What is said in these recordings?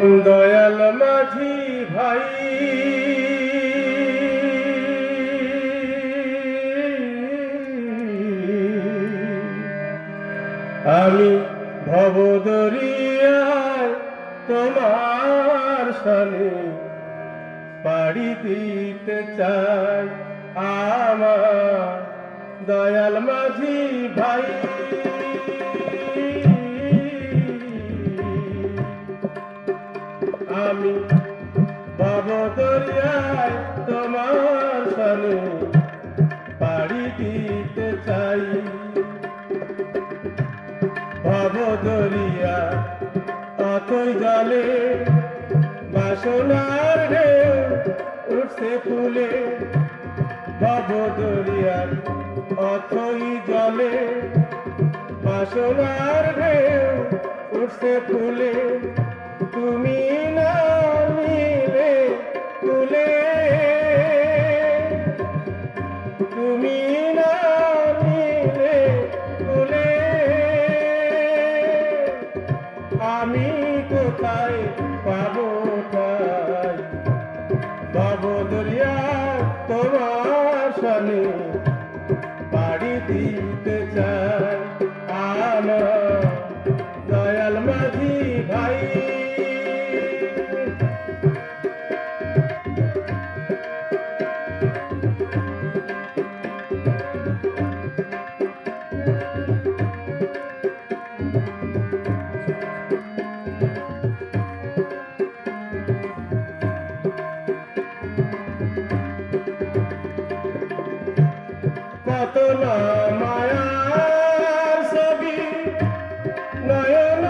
দয়াল মাঝি ভাই আমি ভবদরিয়ায় তোমার সামনে পাড়ি দিতে চাই আমার দয়াল মাঝি ভাই। আমি ভবদরিয়ায় তোমার সামনে পাড়ি দিতে চাই। ভবদরিয়া অতই জলে বাসনার ঢেউ উঠছে ফুলে। ভবদরিয়ার অতই জলে বাসনার ঢেউ উঠছে ফুলে। তুমি না নিলে ফুলে, তুমি না নিলে ফুলে, আমি কোথায় পাবো ঠাই? ভবদরিয়া তোমার সামনে পাড়ি দিতে চাই আমার দয়াল মাঝি ভাই। কত না মায়ার ছবি নয়ন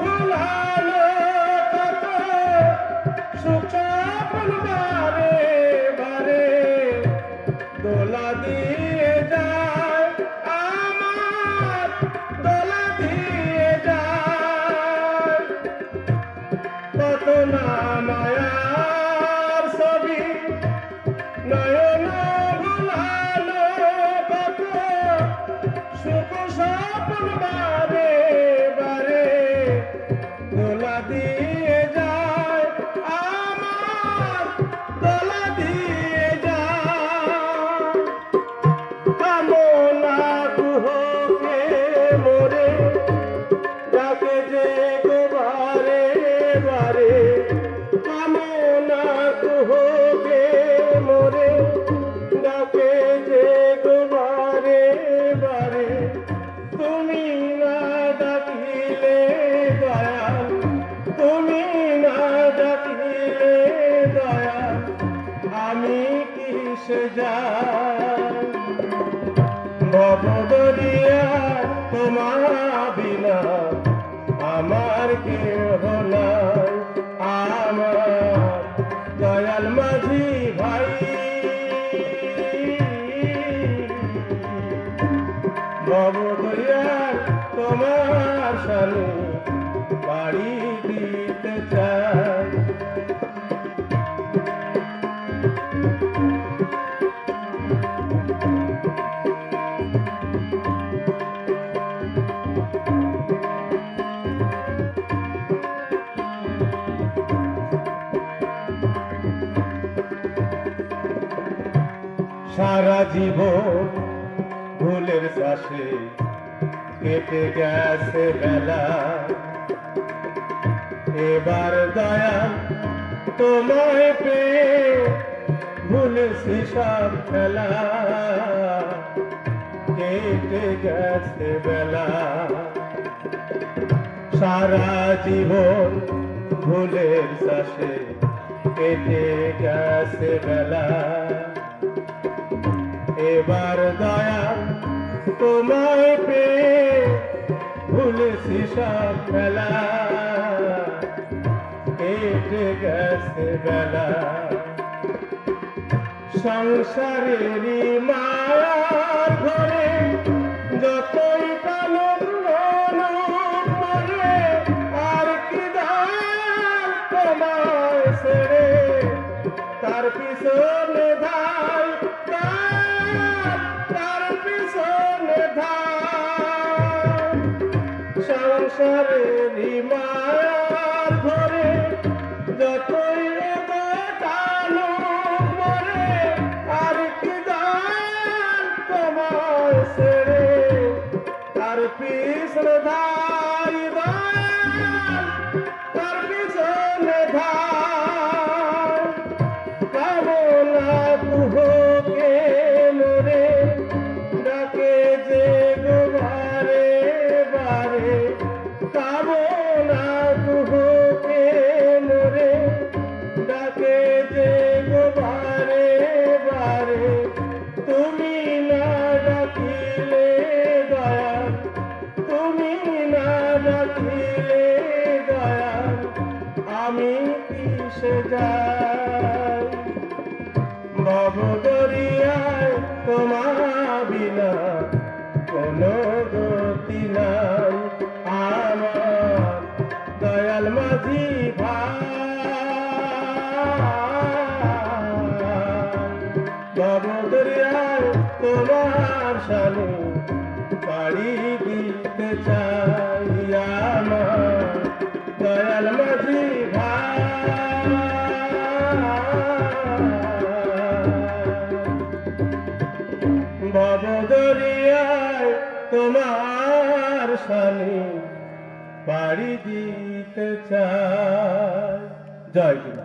ভুলালো, কত সুখ স্বপ্ন বারে বারে দোলা দিয়ে যায় আমার, দোলা দিয়ে যায়। কত না মায়ার ছবি নয়ন ভুলালো, কত সুখ স্বপ্ন বারে বারে দোলা দিয়ে যায় আমার, দোলা দিয়ে যায়। কামনা কুহকে মোরে ডাকে যে গো বারে বারে, কামনা কুহকে মোরে ডাকে যে গো বারে বারে। তুমি না ডাকিলে দয়াল, তুমি না ডাকিলে দয়াল, আমি কিসে যাই? ভবদরিয়া তোমার বিনা আমার কেহ নাই আমার দয়াল মাঝি ভাই। ভবদরিয়ার তোমার সামনে পাড়ি দিতে চাই। সারা জীবন ভুলের চাষে কেটে গেছে বেলা, এবার দয়াল তোমায় পেয়ে ভুলেছি সব খেলা। কেটে গেছে বেলা, সারা জীবন ভুলের চাষে কেটে গেছে বেলা, এবার দয়াল তোমায় পেয়ে ভুলেছি সব খেলা। কেটে গেছে বেলা, সংসারেরই মায়ার ঘরে যতই কানুন করে, আর কি দয়াল তোমায় ছেড়ে তার পিছনে ধাই, তার পিছনে ধাই। সংসারেরই মায়ার ঘরে স্নেহাই দয়াল তার পিছনে ধার কামনা কুহকে মোরে ডাকে যে গো বারে বারে কামনা কুহকে মোরে ডাকে যে গো বারে বারে তুমি না ডাকিলে দয়াল তুমি না ডাকিলে দয়াল আমি কিসে যাই ভব দরিয়ায় তোমার বিনা কোনো গতি নাই আমার দয়াল মাঝি ভাই ভব দরিয়ায় তোমার সামনে পাড়ি দিতে চাই আমার দয়াল মাঝি ভাই ভব দরিয়ায় তোমার সামনে পাড়ি দিতে চাই। জয় গুরু।